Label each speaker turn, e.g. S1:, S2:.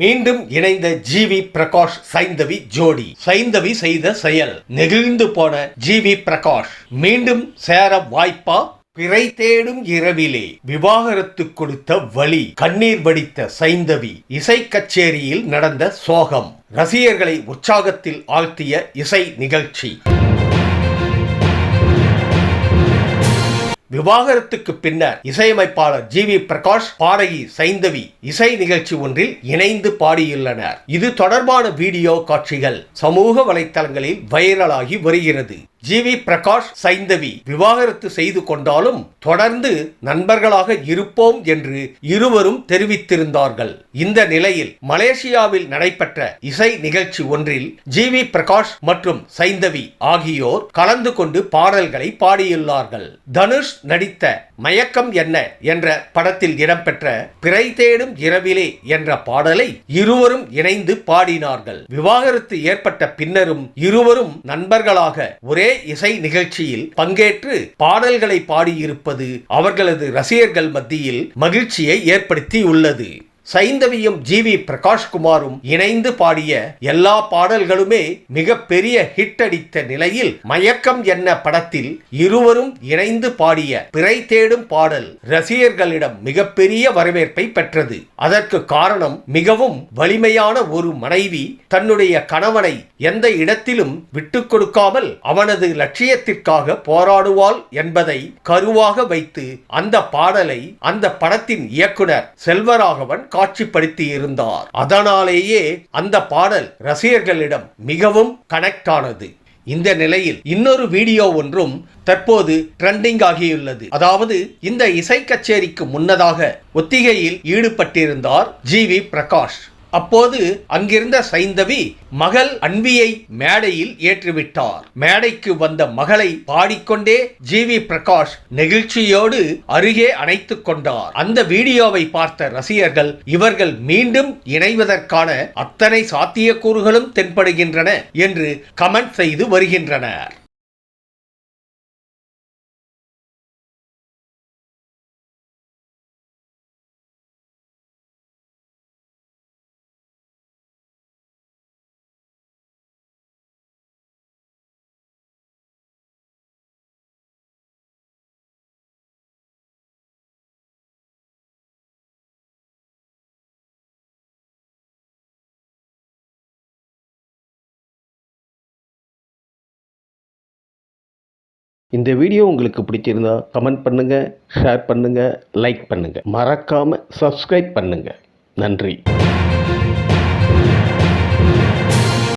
S1: மீண்டும் இணைந்த ஜிவி பிரகாஷ் சைந்தவி ஜோடி. சைந்தவி செய்த செயல் நெகிழ்ந்து போன ஜிவி பிரகாஷ் மீண்டும் சேர வாய்ப்பா? பிறை தேடும் இரவிலே விவாகரத்து கொடுத்த வலி, கண்ணீர் வடித்த சைந்தவி. இசை கச்சேரியில் நடந்த சோகம், ரசிகர்களை உற்சாகத்தில் ஆழ்த்திய இசை நிகழ்ச்சி. விவாகரத்துக்கு பின்னர் இசையமைப்பாளர் ஜிவி பிரகாஷ், பாடகி சைந்தவி இசை நிகழ்ச்சி ஒன்றில் இணைந்து பாடியுள்ளனர். இது தொடர்பான வீடியோ காட்சிகள் சமூக வலைத்தளங்களில் வைரலாகி வருகிறது. ஜிவி பிரகாஷ் சைந்தவி விவாகரத்து செய்து கொண்டாலும் தொடர்ந்து நண்பர்களாக இருப்போம் என்று இருவரும் தெரிவித்திருந்தார்கள். இந்த நிலையில் மலேசியாவில் நடைபெற்ற இசை நிகழ்ச்சி ஒன்றில் ஜிவி பிரகாஷ் மற்றும் சைந்தவி ஆகியோர் கலந்து கொண்டு பாடல்களை பாடியுள்ளார்கள். தனுஷ் நடித்த மயக்கம் என்ன என்ற படத்தில் இடம்பெற்ற பிறை தேடும் இரவிலே என்ற பாடலை இருவரும் இணைந்து பாடினார்கள். விவாகரத்து ஏற்பட்ட பின்னரும் இருவரும் நண்பர்களாக ஒரே இசை நிகழ்ச்சியில் பங்கேற்று பாடல்களை பாடியிருப்பது அவர்களது ரசிகர்கள் மத்தியில் மகிழ்ச்சியை ஏற்படுத்தி உள்ளது. சைந்தவியும் ஜிவி பிரகாஷ்குமாரும் இணைந்து பாடிய எல்லா பாடல்களுமே மிக பெரிய ஹிட் அடித்த நிலையில் மயக்கம் என்ன படத்தில் இருவரும் இணைந்து பாடிய பிறை தேடும் பாடல் ரசிகர்களிடம் மிகப்பெரிய வரவேற்பை பெற்றது. அதற்கு காரணம் மிகவும் வலிமையான ஒரு மனைவி தன்னுடைய கணவனை எந்த இடத்திலும் விட்டு கொடுக்காமல் அவனது லட்சியத்திற்காக போராடுவாள் என்பதை கருவாக வைத்து அந்த பாடலை அந்த படத்தின் இயக்குனர் செல்வராகவன் காட்சிப்படுத்தி இருந்தார். அதனாலேயே அந்த பாடல் ரசிகர்களிடம் மிகவும் கனெக்ட் ஆனது. இந்த நிலையில் இன்னொரு வீடியோ ஒன்றும் தற்போது ட்ரெண்டிங் ஆகியுள்ளது. அதாவது இந்த இசை கச்சேரிக்கு முன்னதாக ஒத்திகையில் ஈடுபட்டிருந்தார் ஜிவி பிரகாஷ். அப்போது அங்கிருந்த சைந்தவி மகள் அன்வியை மேடையில் ஏற்றிவிட்டார். மேடைக்கு வந்த மகளை பாடிக்கொண்டே ஜிவி பிரகாஷ் நெகிழ்ச்சியோடு அருகே அணைத்துக் கொண்டார். அந்த வீடியோவை பார்த்த ரசிகர்கள் இவர்கள் மீண்டும் இணைவதற்கான அத்தனை சாத்தியக்கூறுகளும் தென்படுகின்றன என்று கமெண்ட் செய்து வருகின்றனர்.
S2: இந்த வீடியோ உங்களுக்கு பிடிச்சிருந்தா கமெண்ட் பண்ணுங்க, ஷேர் பண்ணுங்க, லைக் பண்ணுங்க. மறக்காம சப்ஸ்கிரைப் பண்ணுங்க. நன்றி.